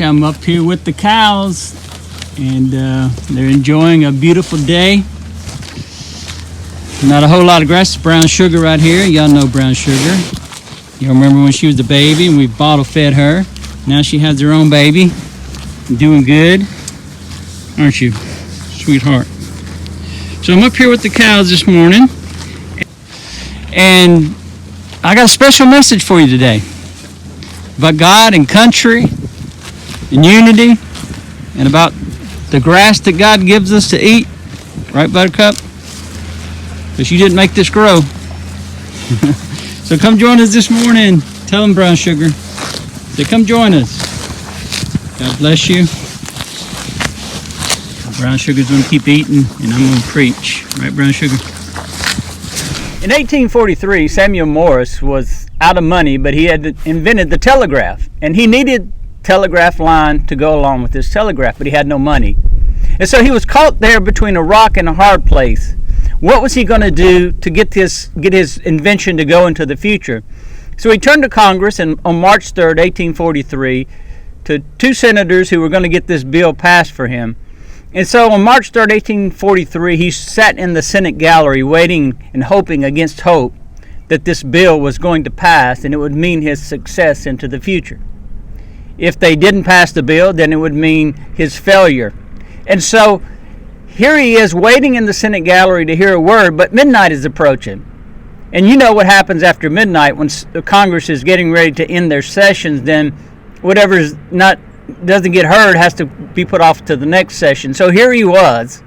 ranch. I'm up here with the cows, and they're enjoying a beautiful day. Not a whole lot of grass. Brown sugar right here. Y'all know Brown Sugar. You remember when she was a baby and we bottle fed her. Now she has her own baby. Doing good, aren't you, sweetheart? So I'm up here with the cows this morning, and I got a special message for you today about God and country and unity, and about the grass that God gives us to eat. Right, Buttercup? Because you didn't make this grow. So come join us this morning. Tell them, Brown Sugar. Say, come join us. God bless you. Brown Sugar's going to keep eating, and I'm going to preach. Right, Brown Sugar? In 1843, Samuel Morse was out of money, but he had invented the telegraph. And he needed telegraph line to go along with his telegraph, but he had no money. And so he was caught there between a rock and a hard place. What was he going to do to get his invention to go into the future? So he turned to Congress and on March 3rd, 1843, to two senators who were going to get this bill passed for him. And so on March 3rd, 1843, he sat in the Senate gallery waiting and hoping against hope that this bill was going to pass and it would mean his success into the future. If they didn't pass the bill, then it would mean his failure. And so here he is waiting in the Senate gallery to hear a word, but midnight is approaching. And you know what happens after midnight when Congress is getting ready to end their sessions, then whatever doesn't get heard has to be put off to the next session. So here he was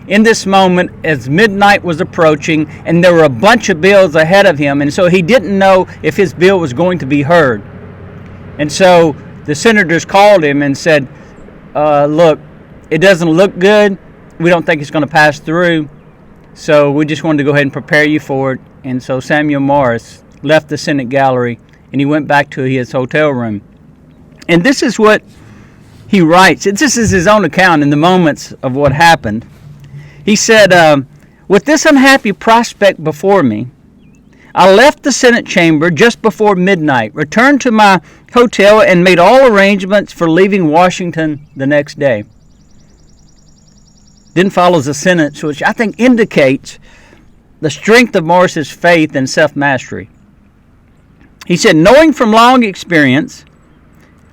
in this moment as midnight was approaching, and there were a bunch of bills ahead of him, and so he didn't know if his bill was going to be heard. And so the senators called him and said, look, it doesn't look good. We don't think it's going to pass through, so we just wanted to go ahead and prepare you for it. And so Samuel Morse left the Senate gallery, and he went back to his hotel room. And this is what he writes. This is his own account in the moments of what happened. He said, with this unhappy prospect before me, I left the Senate chamber just before midnight, returned to my hotel, and made all arrangements for leaving Washington the next day. Then follows a sentence which I think indicates the strength of Morse's faith and self-mastery. He said, knowing from long experience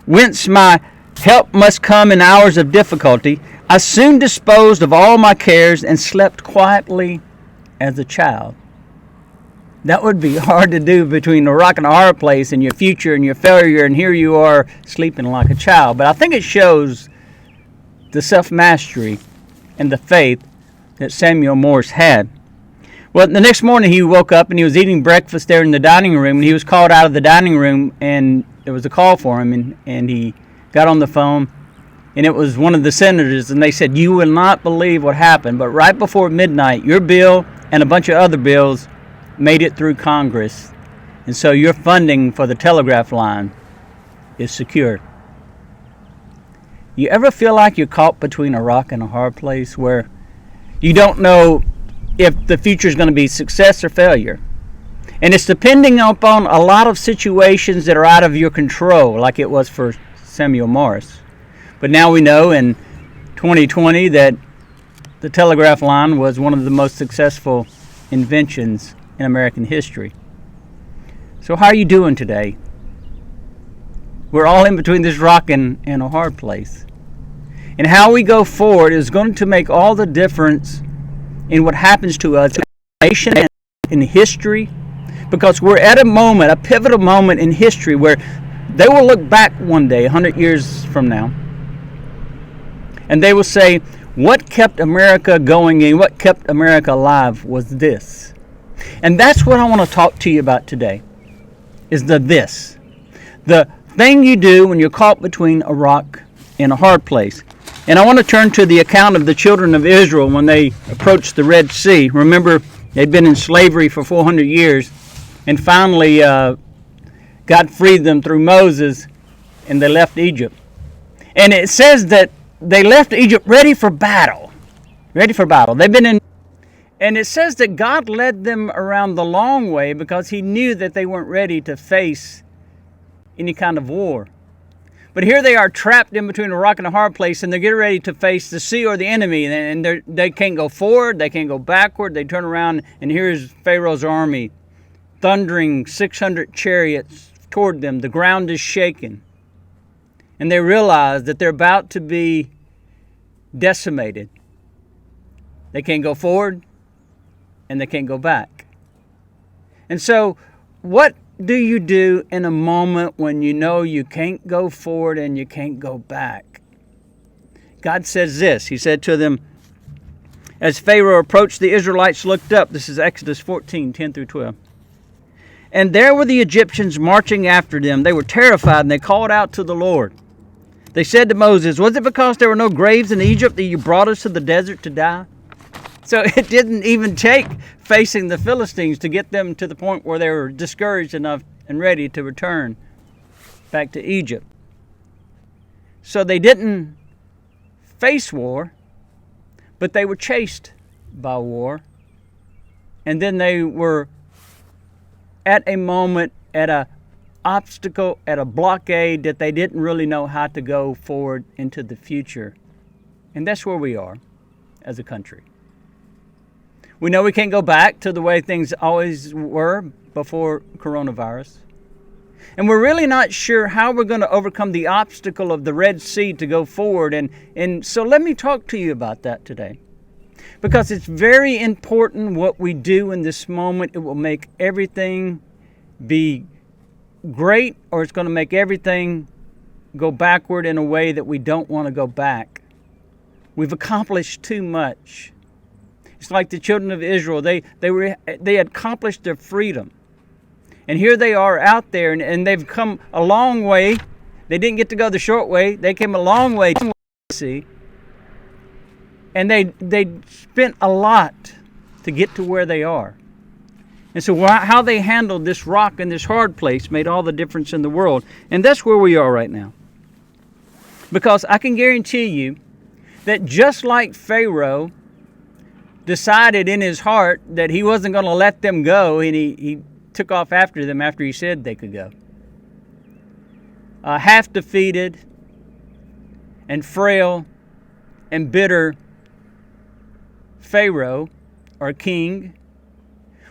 whence my help must come in hours of difficulty, I soon disposed of all my cares and slept quietly as a child. That would be hard to do between a rock and a hard place and your future and your failure, and here you are sleeping like a child. But I think it shows the self-mastery and the faith that Samuel Morse had. Well, the next morning he woke up and he was eating breakfast there in the dining room, and he was called out of the dining room, and there was a call for him, and he got on the phone, and it was one of the senators, and they said, you will not believe what happened, but right before midnight, your bill and a bunch of other bills made it through Congress, and so your funding for the telegraph line is secure. You ever feel like you're caught between a rock and a hard place where you don't know if the future is going to be success or failure? And it's depending upon a lot of situations that are out of your control, like it was for Samuel Morse. But now we know in 2020 that the telegraph line was one of the most successful inventions in American history. So how are you doing today? We're all in between this rock and a hard place. And how we go forward is going to make all the difference in what happens to us in the nation and in history, because we're at a moment, a pivotal moment in history where they will look back one day, 100 years from now, and they will say, what kept America going and what kept America alive was this. And that's what I want to talk to you about today, is the thing you do when you're caught between a rock and a hard place. And I want to turn to the account of the children of Israel when they approached the Red Sea. Remember, they'd been in slavery for 400 years, and finally God freed them through Moses, and they left Egypt. And it says that they left Egypt ready for battle. They've been in, and it says that God led them around the long way because he knew that they weren't ready to face any kind of war. But here they are trapped in between a rock and a hard place, and they're getting ready to face the sea or the enemy, and they can't go forward, they can't go backward. They turn around, and here's Pharaoh's army, thundering 600 chariots toward them. The ground is shaken, and they realize that they're about to be decimated. They can't go forward, and they can't go back. And so, what do you do in a moment when you know you can't go forward and you can't go back? God says this. He said to them, as Pharaoh approached, the Israelites looked up. This is Exodus 14, 10 through 12. And there were the Egyptians marching after them. They were terrified, and they called out to the Lord. They said to Moses, was it because there were no graves in Egypt that you brought us to the desert to die? So it didn't even take facing the Philistines to get them to the point where they were discouraged enough and ready to return back to Egypt. So they didn't face war, but they were chased by war. And then they were at a moment, at a obstacle, at a blockade that they didn't really know how to go forward into the future. And that's where we are as a country. We know we can't go back to the way things always were before coronavirus. And we're really not sure how we're going to overcome the obstacle of the Red Sea to go forward. And so let me talk to you about that today. Because it's very important what we do in this moment. It will make everything be great, or it's going to make everything go backward in a way that we don't want to go back. We've accomplished too much. It's like the children of Israel. They had accomplished their freedom. And here they are out there, and they've come a long way. They didn't get to go the short way. They came a long way to see. And they spent a lot to get to where they are. And so how they handled this rock and this hard place made all the difference in the world. And that's where we are right now. Because I can guarantee you that just like Pharaoh decided in his heart that he wasn't going to let them go, and he took off after them after he said they could go. Half defeated and frail and bitter Pharaoh, or king,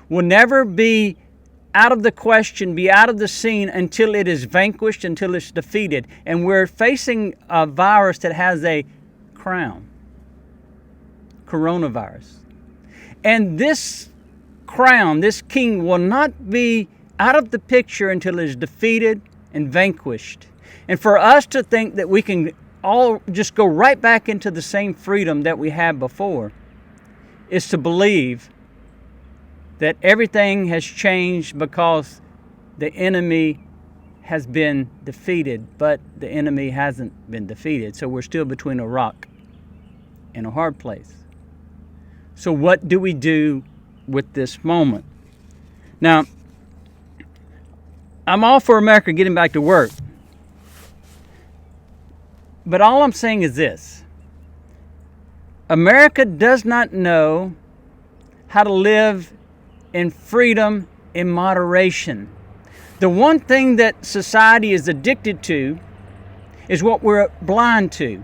will never be out of the question, be out of the scene until it is vanquished, until it's defeated. And we're facing a virus that has a crown, coronavirus. And this crown, this king, will not be out of the picture until it is defeated and vanquished. And for us to think that we can all just go right back into the same freedom that we had before is to believe that everything has changed because the enemy has been defeated, but the enemy hasn't been defeated. So we're still between a rock and a hard place. So what do we do with this moment? Now, I'm all for America getting back to work. But all I'm saying is this. America does not know how to live in freedom, in moderation. The one thing that society is addicted to is what we're blind to.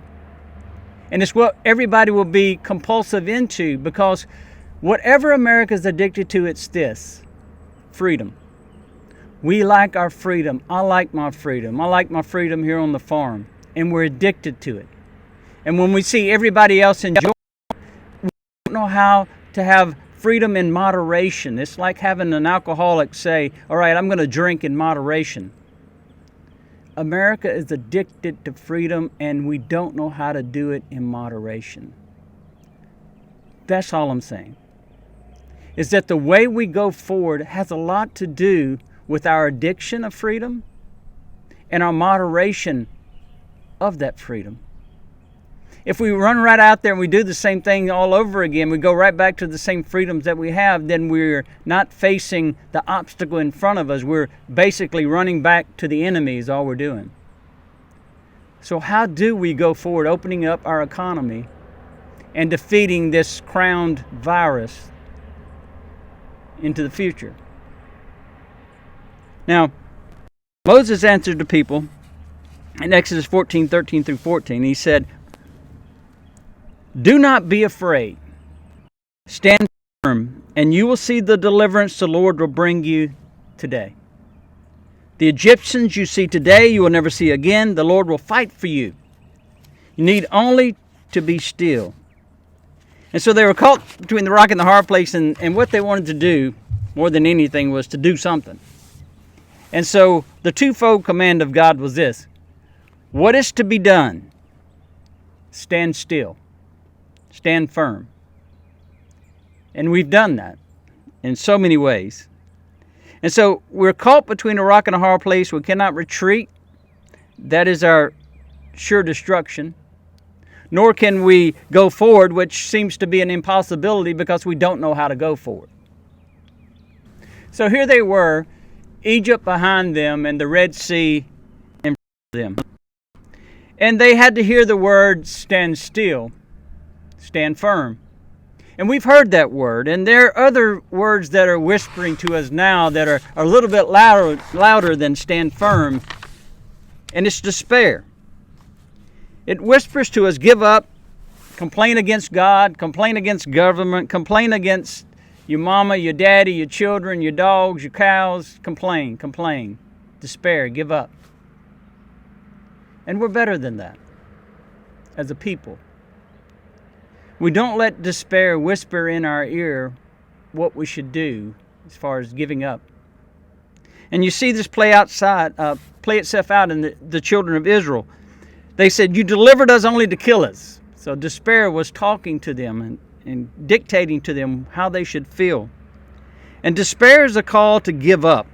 And it's what everybody will be compulsive into, because whatever America is addicted to, it's this: freedom. We like our freedom. I like my freedom. I like my freedom here on the farm. And we're addicted to it. And when we see everybody else enjoy it, we don't know how to have freedom in moderation. It's like having an alcoholic say, all right, I'm going to drink in moderation. America is addicted to freedom, and we don't know how to do it in moderation. That's all I'm saying. Is that the way we go forward has a lot to do with our addiction of freedom and our moderation of that freedom. If we run right out there and we do the same thing all over again, we go right back to the same freedoms that we have, then we're not facing the obstacle in front of us. We're basically running back to the enemy is all we're doing. So how do we go forward, opening up our economy and defeating this crowned virus into the future? Now, Moses answered the people, in Exodus 14:13 through 14. He said, "Do not be afraid. Stand firm, and you will see the deliverance the Lord will bring you today. The Egyptians you see today, you will never see again. The Lord will fight for you. You need only to be still." And so they were caught between the rock and the hard place, and what they wanted to do more than anything was to do something. And so the twofold command of God was this: what is to be done? Stand still. Stand firm. And we've done that in so many ways. And so we're caught between a rock and a hard place. We cannot retreat. That is our sure destruction. Nor can we go forward, which seems to be an impossibility because we don't know how to go forward. So here they were, Egypt behind them and the Red Sea in front of them. And they had to hear the word stand still, stand firm. And we've heard that word, and there are other words that are whispering to us now that are a little bit louder than stand firm, and it's despair. It whispers to us, give up, complain against God, complain against government, complain against your mama, your daddy, your children, your dogs, your cows, complain, despair, give up. And we're better than that as a people. We don't let despair whisper in our ear what we should do as far as giving up. And you see this play itself out in the children of Israel. They said, "You delivered us only to kill us." So despair was talking to them and dictating to them how they should feel. And despair is a call to give up.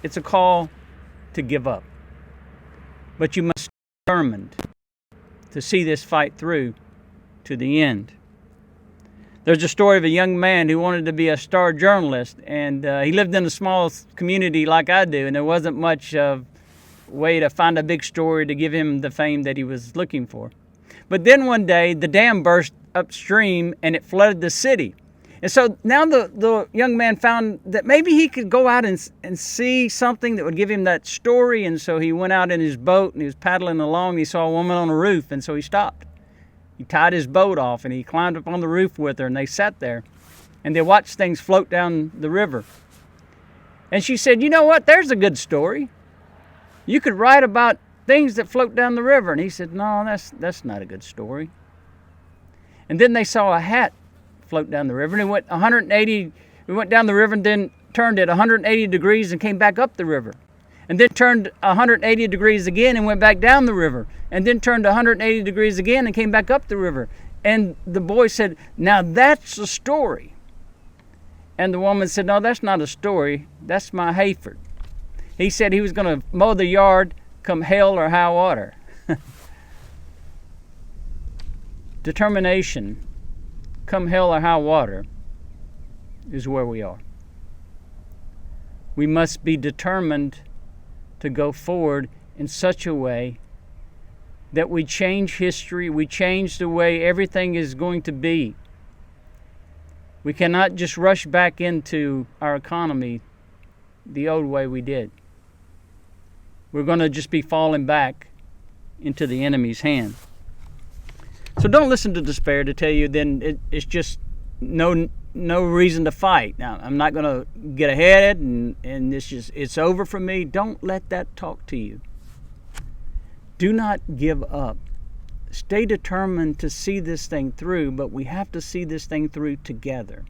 It's a call to give up. But you must be determined to see this fight through to the end. There's a story of a young man who wanted to be a star journalist, and he lived in a small community like I do, and there wasn't much way to find a big story to give him the fame that he was looking for. But then one day the dam burst upstream and it flooded the city. And so now the young man found that maybe he could go out and see something that would give him that story. And so he went out in his boat and he was paddling along. And he saw a woman on a roof, and so he stopped. He tied his boat off and he climbed up on the roof with her, and they sat there and they watched things float down the river. And she said, "You know what? There's a good story. You could write about things that float down the river." And he said, "No, that's not a good story." And then they saw a hat float down the river, and it went 180. We went down the river and then turned at 180 degrees and came back up the river. And then turned 180 degrees again and went back down the river. And then turned 180 degrees again and came back up the river. And the boy said, "Now that's a story." And the woman said, "No, that's not a story. That's my Hayford. He said he was going to mow the yard come hell or high water." Determination, come hell or high water, is where we are. We must be determined to go forward in such a way that we change history, we change the way everything is going to be. We cannot just rush back into our economy the old way we did. We're going to just be falling back into the enemy's hand. So don't listen to despair to tell you then it's just no reason to fight. Now, I'm not going to get ahead and it's over for me. Don't let that talk to you. Do not give up. Stay determined to see this thing through, but we have to see this thing through together.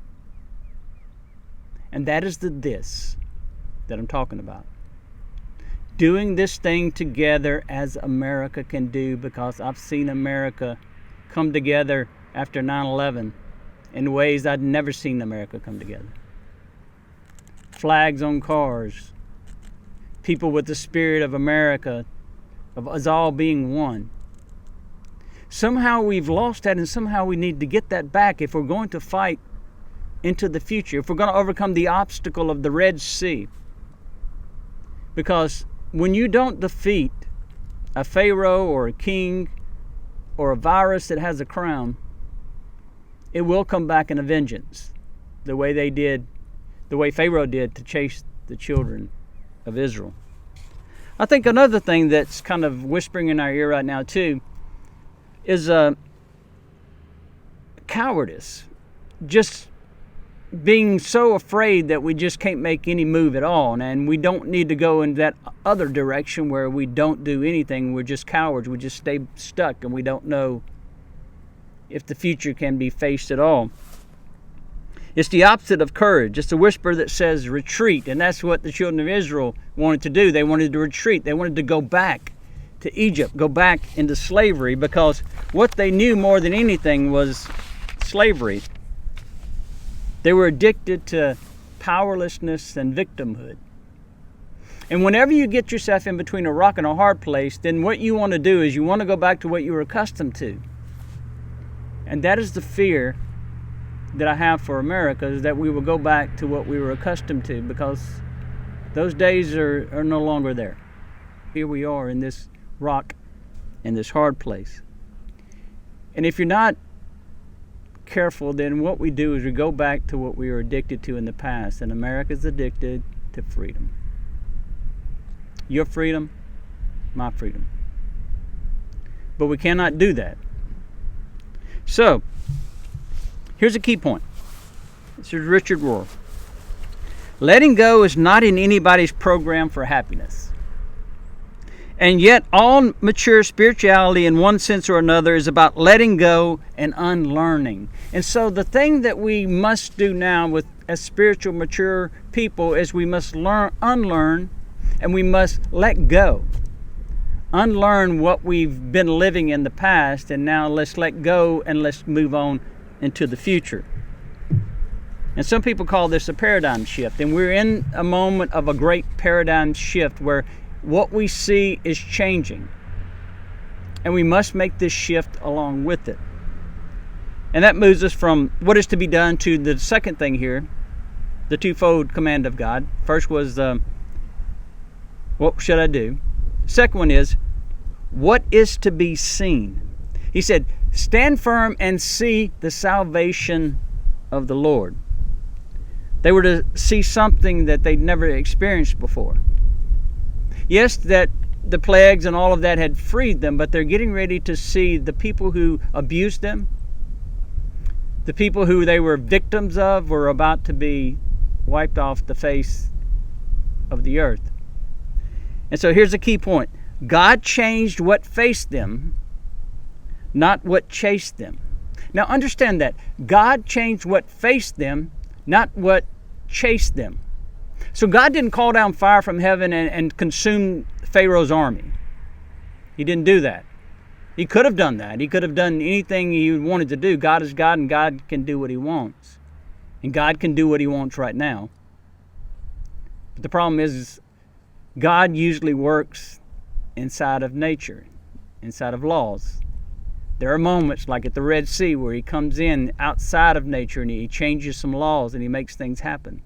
And that is this that I'm talking about. Doing this thing together as America can do, because I've seen America come together after 9/11 in ways I'd never seen America come together. Flags on cars, people with the spirit of America, of us all being one. Somehow we've lost that, and somehow we need to get that back if we're going to fight into the future, if we're going to overcome the obstacle of the Red Sea. Because when you don't defeat a Pharaoh or a king or a virus that has a crown, it will come back in a vengeance, the way Pharaoh did to chase the children of Israel. I think another thing that's kind of whispering in our ear right now too is cowardice. Just being so afraid that we just can't make any move at all, and we don't need to go in that other direction where we don't do anything. We're just cowards. We just stay stuck, and we don't know if the future can be faced at all. It's the opposite of courage. It's a whisper that says retreat, and that's what the children of Israel wanted to do. They wanted to retreat. They wanted to go back to Egypt, go back into slavery, because what they knew more than anything was slavery. They were addicted to powerlessness and victimhood. And whenever you get yourself in between a rock and a hard place, then what you want to do is you want to go back to what you were accustomed to. And that is the fear that I have for America, is that we will go back to what we were accustomed to, because those days are no longer there. Here we are in this rock, in this hard place. And if you're not careful, then what we do is we go back to what we were addicted to in the past, and America's addicted to freedom. Your freedom, my freedom. But we cannot do that. So, here's a key point. This is Richard Rohr. Letting go is not in anybody's program for happiness. And yet, all mature spirituality in one sense or another is about letting go and unlearning. And so the thing that we must do now as spiritual mature people is we must unlearn, and we must let go. Unlearn what we've been living in the past, and now let's let go and let's move on into the future. And some people call this a paradigm shift. And we're in a moment of a great paradigm shift where what we see is changing. And we must make this shift along with it. And that moves us from what is to be done to the second thing here, the twofold command of God. First was, what should I do? Second one is, what is to be seen? He said, stand firm and see the salvation of the Lord. They were to see something that they'd never experienced before. Yes, that the plagues and all of that had freed them, but they're getting ready to see the people who abused them, the people who they were victims of, were about to be wiped off the face of the earth. And so here's a key point. God changed what faced them, not what chased them. Now understand that. God changed what faced them, not what chased them. So God didn't call down fire from heaven and consume Pharaoh's army. He didn't do that. He could have done that. He could have done anything he wanted to do. God is God, and God can do what he wants. And God can do what he wants right now. But the problem is God usually works inside of nature, inside of laws. There are moments like at the Red Sea where he comes in outside of nature and he changes some laws and he makes things happen.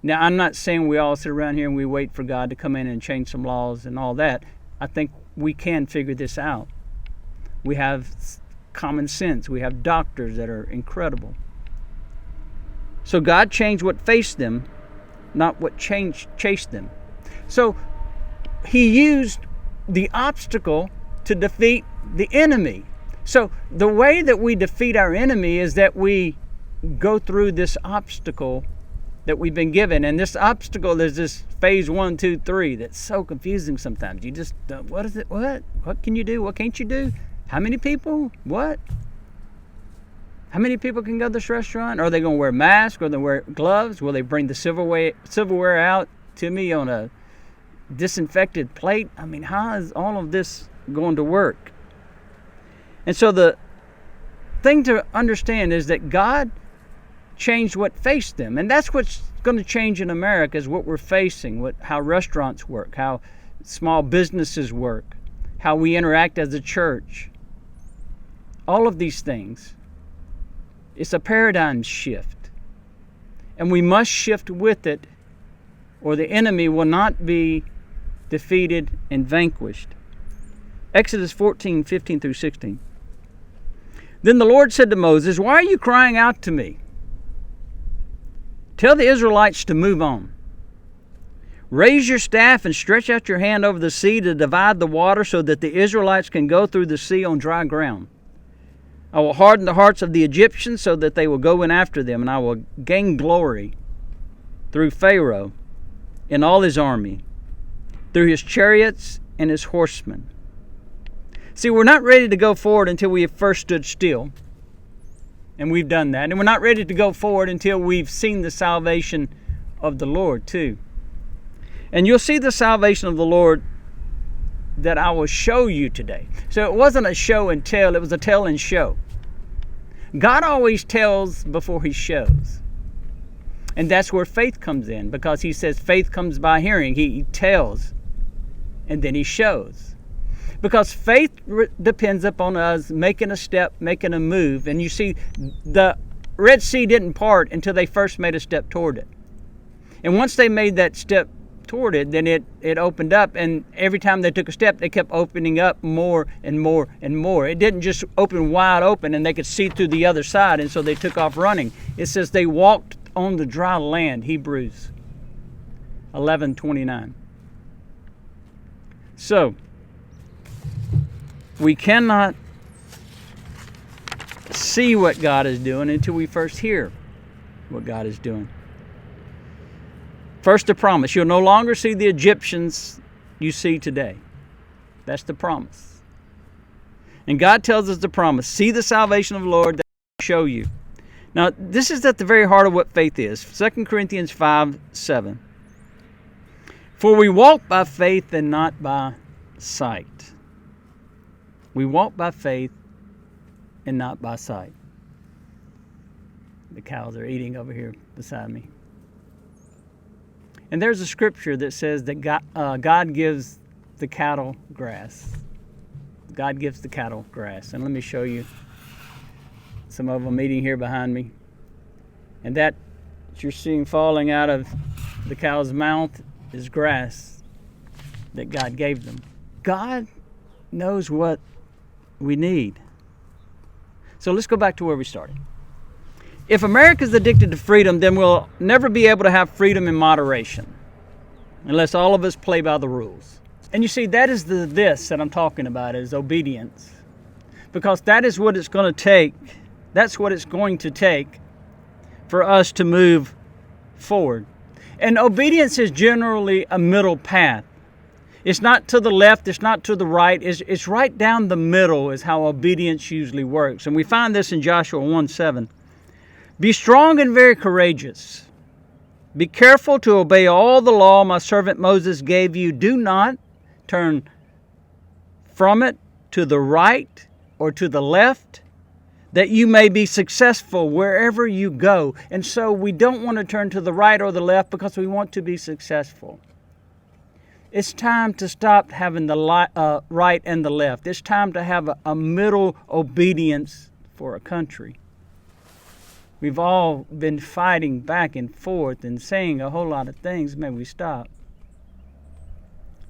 Now, I'm not saying we all sit around here and we wait for God to come in and change some laws and all that. I think we can figure this out. We have common sense. We have doctors that are incredible. So God changed what faced them, not what chased them. So he used the obstacle to defeat the enemy. So the way that we defeat our enemy is that we go through this obstacle that we've been given. And this obstacle is this phase 1, 2, 3 that's so confusing sometimes. You just, what is it? What can you do? What can't you do? How many people? What? How many people can go to this restaurant? Are they going to wear masks? Or they wear gloves? Will they bring the silverware out to me on a disinfected plate? I mean, how is all of this going to work? And so the thing to understand is that God changed what faced them. And that's what's going to change in America, is what we're facing, how restaurants work, how small businesses work, how we interact as a church. All of these things. It's a paradigm shift. And we must shift with it, or the enemy will not be defeated and vanquished. Exodus 14, 15 through 16. Then the Lord said to Moses, "Why are you crying out to me? Tell the Israelites to move on. Raise your staff and stretch out your hand over the sea to divide the water so that the Israelites can go through the sea on dry ground. I will harden the hearts of the Egyptians so that they will go in after them, and I will gain glory through Pharaoh and all his army, through his chariots and his horsemen. See, we're not ready to go forward until we have first stood still. And we've done that. And we're not ready to go forward until we've seen the salvation of the Lord too. And you'll see the salvation of the Lord that I will show you today. So it wasn't a show and tell, it was a tell and show. God always tells before he shows. And that's where faith comes in, because he says faith comes by hearing. He tells and then he shows. Because faith depends upon us making a step, making a move. And you see, the Red Sea didn't part until they first made a step toward it. And once they made that step toward it, then it opened up, and every time they took a step, they kept opening up more and more and more. It didn't just open wide open and they could see through the other side, and so they took off running. It says they walked on the dry land, Hebrews 11:29. So, we cannot see what God is doing until we first hear what God is doing. First, the promise. You'll no longer see the Egyptians you see today. That's the promise. And God tells us the promise. See the salvation of the Lord that I will show you. Now, this is at the very heart of what faith is. 2 Corinthians 5:7. For we walk by faith and not by sight. We walk by faith and not by sight. The cows are eating over here beside me. And there's a scripture that says that God gives the cattle grass. God gives the cattle grass. And let me show you some of them eating here behind me. And that you're seeing falling out of the cow's mouth is grass that God gave them. God knows what we need. So let's go back to where we started. If America's addicted to freedom, then we'll never be able to have freedom in moderation unless all of us play by the rules. And you see, that is this that I'm talking about, is obedience. Because that is what it's going to take. That's what it's going to take for us to move forward. And obedience is generally a middle path. It's not to the left, it's not to the right, it's right down the middle is how obedience usually works. And we find this in Joshua 1:7. Be strong and very courageous. Be careful to obey all the law my servant Moses gave you. Do not turn from it to the right or to the left, that you may be successful wherever you go. And so we don't want to turn to the right or the left because we want to be successful. It's time to stop having the right and the left. It's time to have a middle obedience for a country. We've all been fighting back and forth and saying a whole lot of things. May we stop.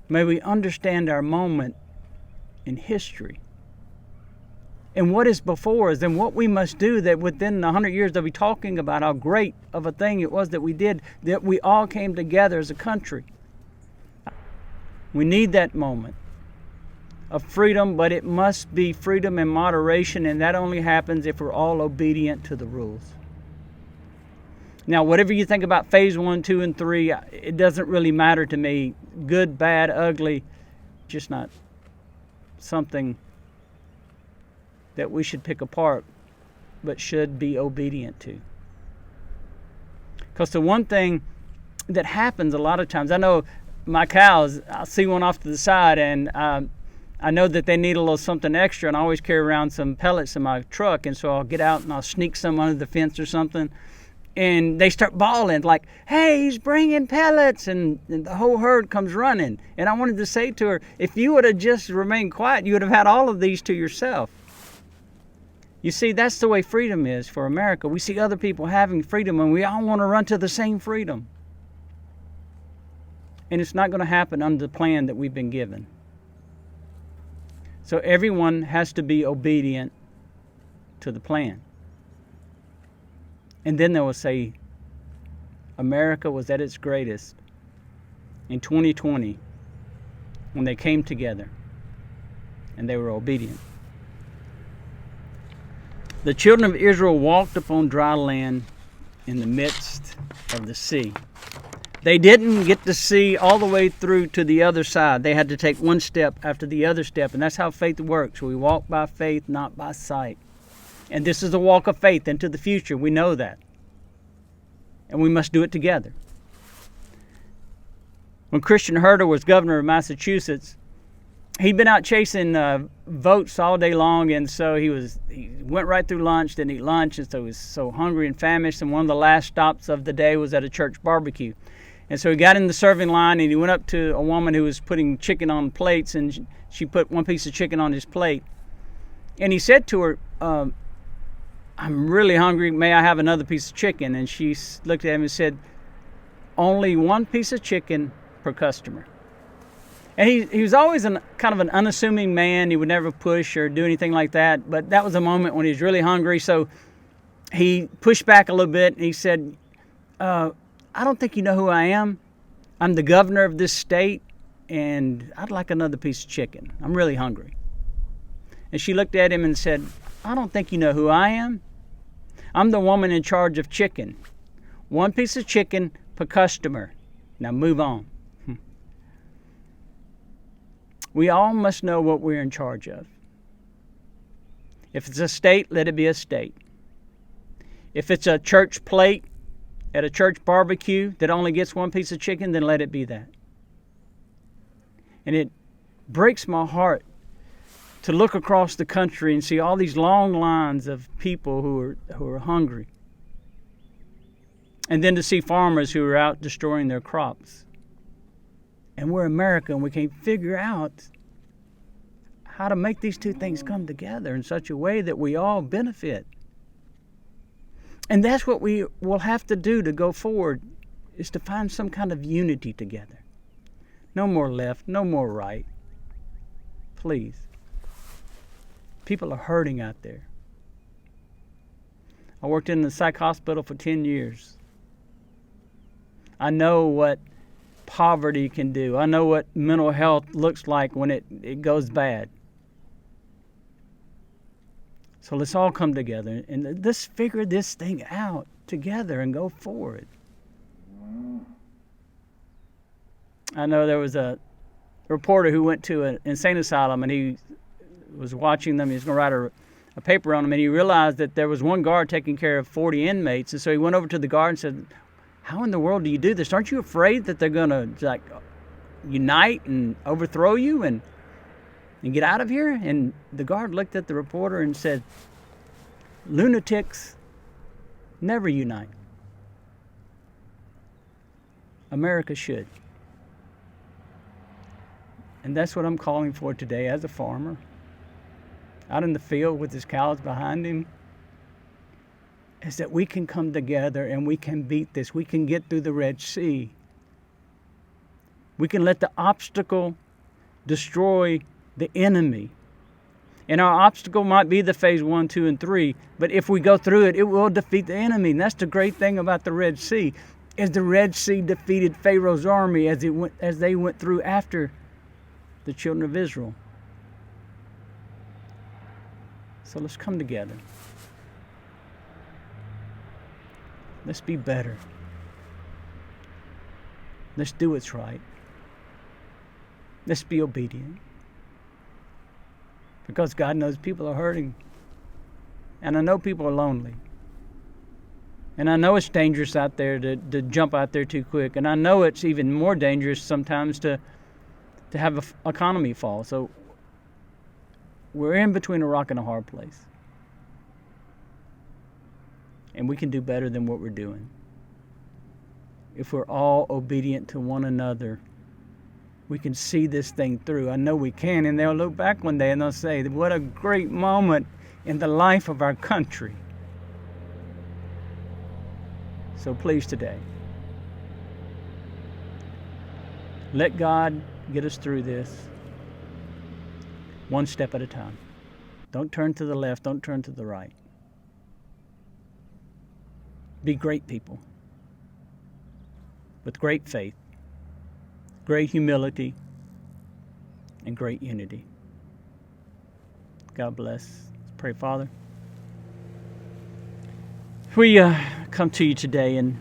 May we understand our moment in history and what is before us and what we must do, that within 100 years they'll be talking about how great of a thing it was that we did, that we all came together as a country. We need that moment of freedom, but it must be freedom in moderation, and that only happens if we're all obedient to the rules. Now, whatever you think about phase 1, 2, and 3, it doesn't really matter to me. Good, bad, ugly, just not something that we should pick apart, but should be obedient to. Because the one thing that happens a lot of times, I know my cows, I'll see one off to the side, and I know that they need a little something extra, and I always carry around some pellets in my truck, and so I'll get out and I'll sneak some under the fence or something, and they start bawling like, hey, he's bringing pellets, and the whole herd comes running. And I wanted to say to her, if you would have just remained quiet, you would have had all of these to yourself. You see, that's the way freedom is for America. We see other people having freedom, and we all want to run to the same freedom. And it's not going to happen under the plan that we've been given. So everyone has to be obedient to the plan. And then they will say, America was at its greatest in 2020 when they came together and they were obedient. The children of Israel walked upon dry land in the midst of the sea. They didn't get to see all the way through to the other side. They had to take one step after the other step, and that's how faith works. We walk by faith, not by sight. And this is a walk of faith into the future. We know that. And we must do it together. When Christian Herter was governor of Massachusetts, he'd been out chasing votes all day long, and so he went right through lunch, didn't eat lunch, and so he was so hungry and famished, and one of the last stops of the day was at a church barbecue. And so he got in the serving line, and he went up to a woman who was putting chicken on plates, and she put one piece of chicken on his plate. And he said to her, I'm really hungry, may I have another piece of chicken? And she looked at him and said, only one piece of chicken per customer. And he was always kind of an unassuming man. He would never push or do anything like that. But that was a moment when he was really hungry. So he pushed back a little bit and he said, I don't think you know who I am. I'm the governor of this state and I'd like another piece of chicken. I'm really hungry. And she looked at him and said, I don't think you know who I am. I'm the woman in charge of chicken. One piece of chicken per customer. Now move on. We all must know what we're in charge of. If it's a state, let it be a state. If it's a church plate at a church barbecue that only gets one piece of chicken, then let it be that. And it breaks my heart to look across the country and see all these long lines of people who are hungry. And then to see farmers who are out destroying their crops. And we're America and we can't figure out how to make these two things come together in such a way that we all benefit. And that's what we will have to do to go forward, is to find some kind of unity together. No more left, no more right. Please. People are hurting out there. I worked in the psych hospital for 10 years. I know what poverty can do. I know what mental health looks like when it goes bad. So let's all come together and let's figure this thing out together and go forward. I know there was a reporter who went to an insane asylum and he was watching them. He was going to write a paper on them, and he realized that there was one guard taking care of 40 inmates. And so he went over to the guard and said, how in the world do you do this? Aren't you afraid that they're going to unite and overthrow you and get out of here? And the guard looked at the reporter and said, lunatics never unite. America should. And that's what I'm calling for today as a farmer, out in the field with his cows behind him, is that we can come together and we can beat this. We can get through the Red Sea. We can let the obstacle destroy the enemy. And our obstacle might be the phase 1, 2, and 3, but if we go through it, it will defeat the enemy. And that's the great thing about the Red Sea, is the Red Sea defeated Pharaoh's army as they went through after the children of Israel. So let's come together. Let's be better. Let's do what's right. Let's be obedient. Because God knows people are hurting. And I know people are lonely. And I know it's dangerous out there to jump out there too quick. And I know it's even more dangerous sometimes to have an economy fall. So we're in between a rock and a hard place. And we can do better than what we're doing. If we're all obedient to one another, we can see this thing through. I know we can. And they'll look back one day and they'll say, what a great moment in the life of our country. So please today, let God get us through this one step at a time. Don't turn to the left. Don't turn to the right. Be great people with great faith great humility, and great unity. God bless. Let's pray, Father. We come to you today, and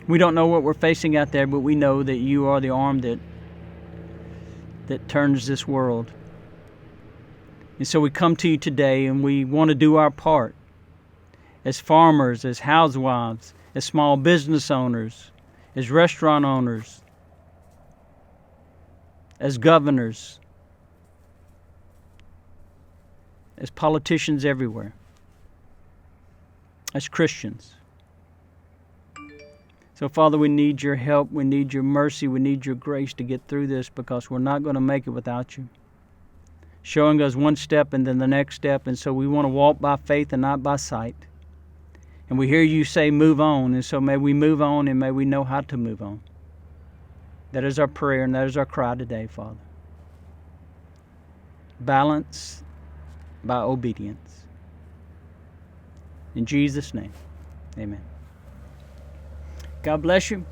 we don't know what we're facing out there, but we know that you are the arm that turns this world. And so we come to you today, and we want to do our part as farmers, as housewives, as small business owners, as restaurant owners, as governors, as politicians everywhere, as Christians. So, Father, we need your help, we need your mercy, we need your grace to get through this, because we're not going to make it without you. Showing us one step and then the next step, and so we want to walk by faith and not by sight. And we hear you say move on, and so may we move on, and may we know how to move on. That is our prayer, and that is our cry today, Father. Balance by obedience. In Jesus' name, amen. God bless you.